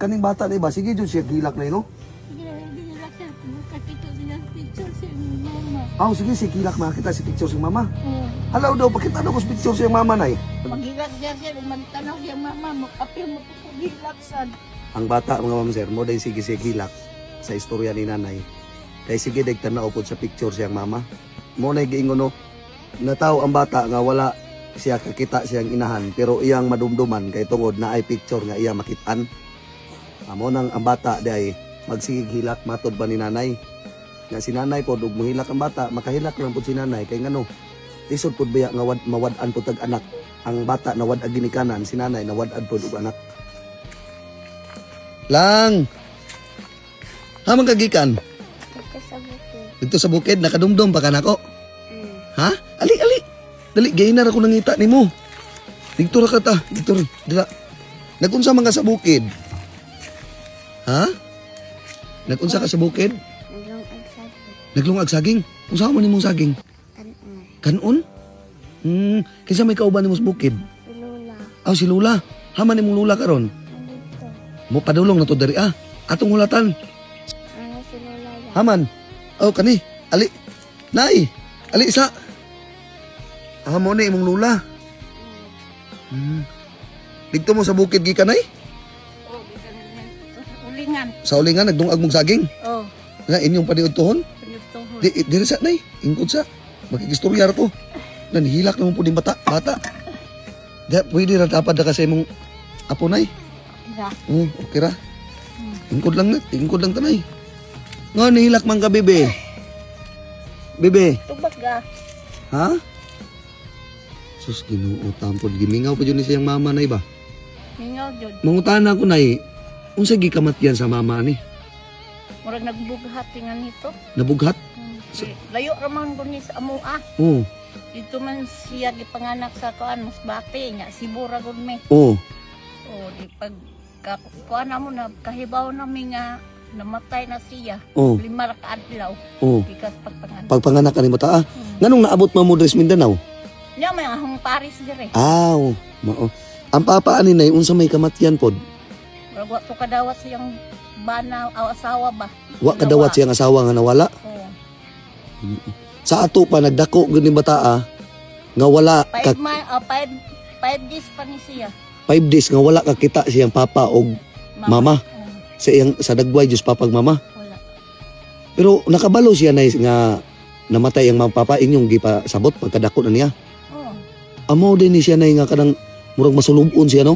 kaning bata na iba, sige dyan siya gilak na yun, no? Ginila siya, nakakita niya picture siya ng mama. Sige, si kilak makita si picture si mama. Oo. Halaw daw, pakita daw ko si picture siya mama na Maghilak niya siya, magtanaw siya mama, makapil mo po hilak sad. Ang bata, mga ma'am sir, mo dahil sige siya gilak sa istorya ni nanay. Kaya sige, dagtan na upod sa picture siyang mama. Mo na giingon, no? Nataw ang bata nga wala siya kakita siyang inahan, pero iyang madumduman kay tungod na ay picture nga iya makitaan. Amo nang ang bata day magsigig hilak matod ba ni nanay. Nga si nanay pod ug mohilak ang bata, makahilak lang pod si nanay kay ngano. Lisod pod biya nga mawad-an pod tag anak. Ang bata nawad ag ginikanan, si nanay nawad-an pod og anak. Lang. Hamang kagikan. Ito sa bukid. Dito sa bukid nakadumdum pa kanako. Ha? Ali. Dali, gainar ako nangita ni mo. Dito ra ka ta. Dito rin. Dila. Nagunsa man ka sa bukid? Ha? Nagunsa ka sa bukid? Naglungag saging. Kung saan man nimong saging? Kanon? Kinsa may kauban nimo sa bukid? Si Lola. Si Lula. Haman nimong Lula karon? Dito. Mo padulong na to dari Atong hulatan. Si Lola yan. Haman. Kani. Ali. Nay. Ali isa. Mo na imong Lula. Dito mo sa bukid gikanay? Oo, bisan ulingan. Sa ulingan nagdungag mong saging. Oo, Na inyong paniudtohon? pinutuhon. Dire sa nay. Ingkod sa. Makikistorya ra ko. Nanihilak naman po din bata. Pwede ra dapat na kasi mong apo nay. Ira. Okay ra. Ingkod lang na. Ingkod lang tanay. Nga nihilak man ka bebe. Bebe. Tubag ga. Ha? Sus, Ginoo tampod gimingaw pa jud ni siyang mama nay ba? Mingaw jud. Mangutana ko nay, unsa gikamatyan sa mama ni? Murag nagbughat nga nito. Nabughat? Layo raman ko ni sa amua. Oo. Dito man siya gipanganak sa kuan Musbate nya Sibura gud me. Oo. Di pag kuan na mo na kahibaw na mi nga namatay na siya. Oo. 5 ra ka adlaw. Oo. Bikas pagpanganak. Pagpanganak ka ni bata Nganong naabot mo mo Dres Mindanao? Nya may ahong Paris dire. Mao. Ang papa ani nay unsa may kamatyan pod? Murag wa to kadawat siyang bana aw asawa ba. Wa kadawat siyang asawa nga nawala. Oo. Sa ato pa nagdako gud ni bata nga wala 5 days pa ni siya. 5 days nga wala kakita siyang papa og mama. Sa dagway Diyos papag mama. Wala. Pero nakabalo siya nay nga namatay ang mga papa inyong gipasabot pagkadako na niya. Oo. Amo din ni siya nay nga kanang murag masulubon siya no.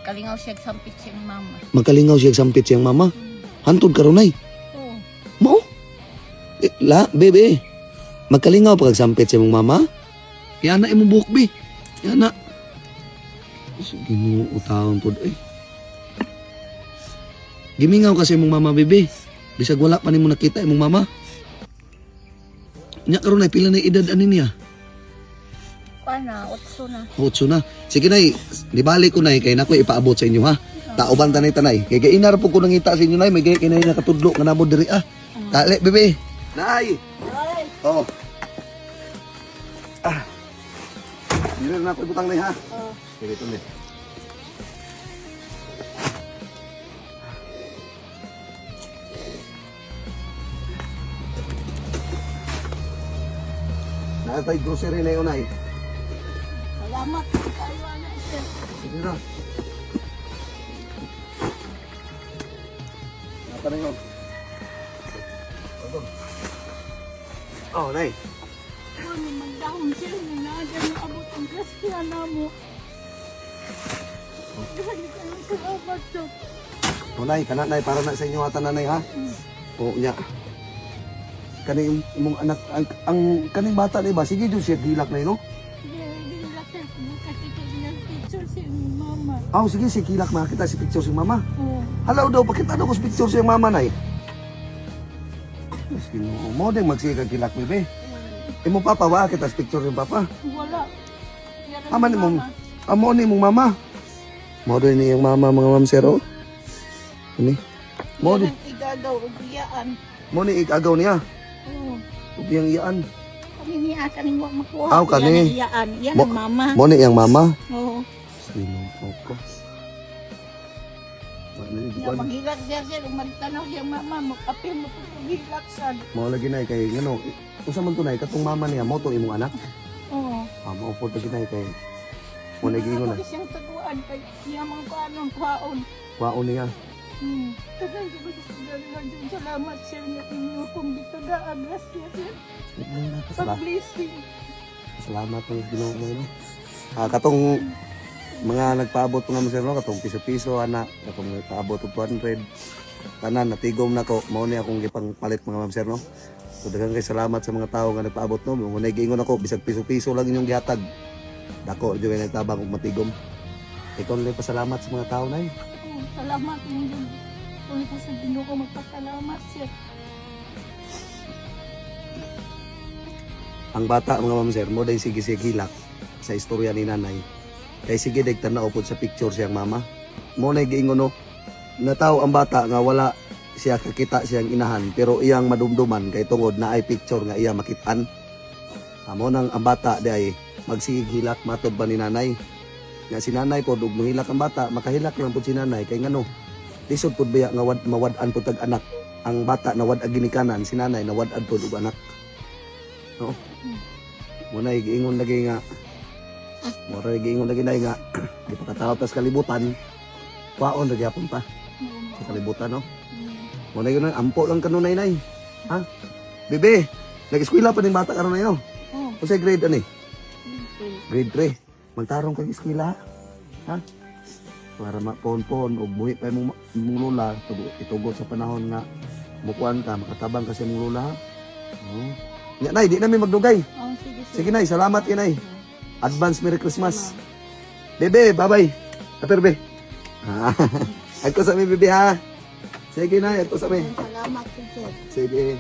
Kalingaw siya sampit siyang mama. Magkalingaw siya sampit siyang mama. Hantod karon nay. Oo. Mao? Bebe. Magkalingaw pag sampit siya mong mama. Kaya na imong buhok bi. Kaya na. Ginoo taon pod ay. Gimingaw kasi mong mama bebe. Bisag wala pa nimo nakita imong mama. Nya karon nay pila na edad ani niya? Kuan na, 8 na. Otso na. Sige nay, nibali ko nay kay nako ipaabot sa inyo ha. Tauban tanay. Kay gainar po ko nangita sa inyo nay, may gay kinay nakatudlo nga namo diri Dali bebe. Nay. Ay, Oh. Dili na ako ibutang nay ha. Sige to nay. Natay grocery na yun ay. salamat. Kayo na siya. Sige na. Napa na yun? Nay. Ano magdahon siya na nagan abot ang grasya na mo. Dahil ka lang salamat siya. Nay, kananay, para na sa inyo ata nanay ha? Oo niya. Kaning imong anak, ang kaning bata na iba, sige dyan siya gilak na yun, no? Ginila siya, nakakita niya picture siya ng mama. Sige, si kilak makita si picture si mama. Oo. Halaw daw, pakita daw ko si picture si mama, nay. Mo din magsiga kilak, bebe. Imong papa, wa kita si picture ni papa. Wala. Aman ni mong, amo ni mong mama. Mo din ni yung mama, mga ma'am sir, oh. Ini. Mo din. Igagaw, ugiyaan. Mo ni igagaw niya. Oo. Ug yang iyaan. Kami niya kaning wa makuha. Kani. Yan Mo- ang mama. Mo ni yang mama. Oo. Sino ko. Nga maghilak siya sir, magtanaw siya mama, magkape mo po paghilak sad. Mao lagi nay kay ngano, usa man tunay katong mama niya mo to imong anak. Oo. Mao po lagi nay kay mo nagingon na. Ako siyang taguan kay niya mga kuanong kuhaon. Kwaon niya. Salamat sir nga inyo kung bitagaan. Gracias sir. Pag-blessing. Salamat po Ginoo no. Katong mga nagpaabot nga mo sir no, katong piso-piso ana, katong nagpaabot og 200. Tanan natigom nako, mao ni akong gipang palit mga ma'am sir no. So daghang kay salamat sa mga tawo nga nagpaabot no. Mo giingon ako bisag piso-piso lang inyong gihatag. Dako jud nagtabang og matigom. Ikaw lang pasalamat sa mga tao nay. Salamat ninyo. Kung ko sa Ginoo ko magpasalamat sir. Ang bata mga ma'am sir, mo day sige-sige hilak sa istorya ni nanay. Kay sige tanaw pod sa picture siyang mama. Mo na giingon no, nataw ang bata nga wala siya kakita siyang inahan pero iyang madumduman kay tungod na ay picture nga iya makitaan. Amo nang ang bata di ay magsigig hilak matod ba ni nanay. Nga si nanay pod ug mohilak ang bata, makahilak lang pod si nanay kay ngano. Lisod pod biya nga mawad-an pod tag anak. Ang bata nawad ag ginikanan, si nanay nawad-an pod og anak. No? Muna giingon lagi nga mura giingon lagi na nga di pa katawag tas kalibutan kwaon lagi apon pa sa kalibutan no. Muna yun ampo lang kanunay nay. Ha? Bebe, nag-eskwela pa din bata karon na yun. Oh. Kasi grade ano eh? Grade 3. Magtarong kag eskwela. Ha? Para mapon-pon o buhi pa mong lula itugot sa panahon nga mukuan ka makatabang kasi mong lula. Oh. Ya nay, di namin magdugay. Oh, sige sir. Sige nay, salamat kay nay. Advance Merry Christmas. Bebe, bye-bye. Aperbe. Ako sa mi bebe ha. Sige nay, ako sa mi. Salamat sir. Sige.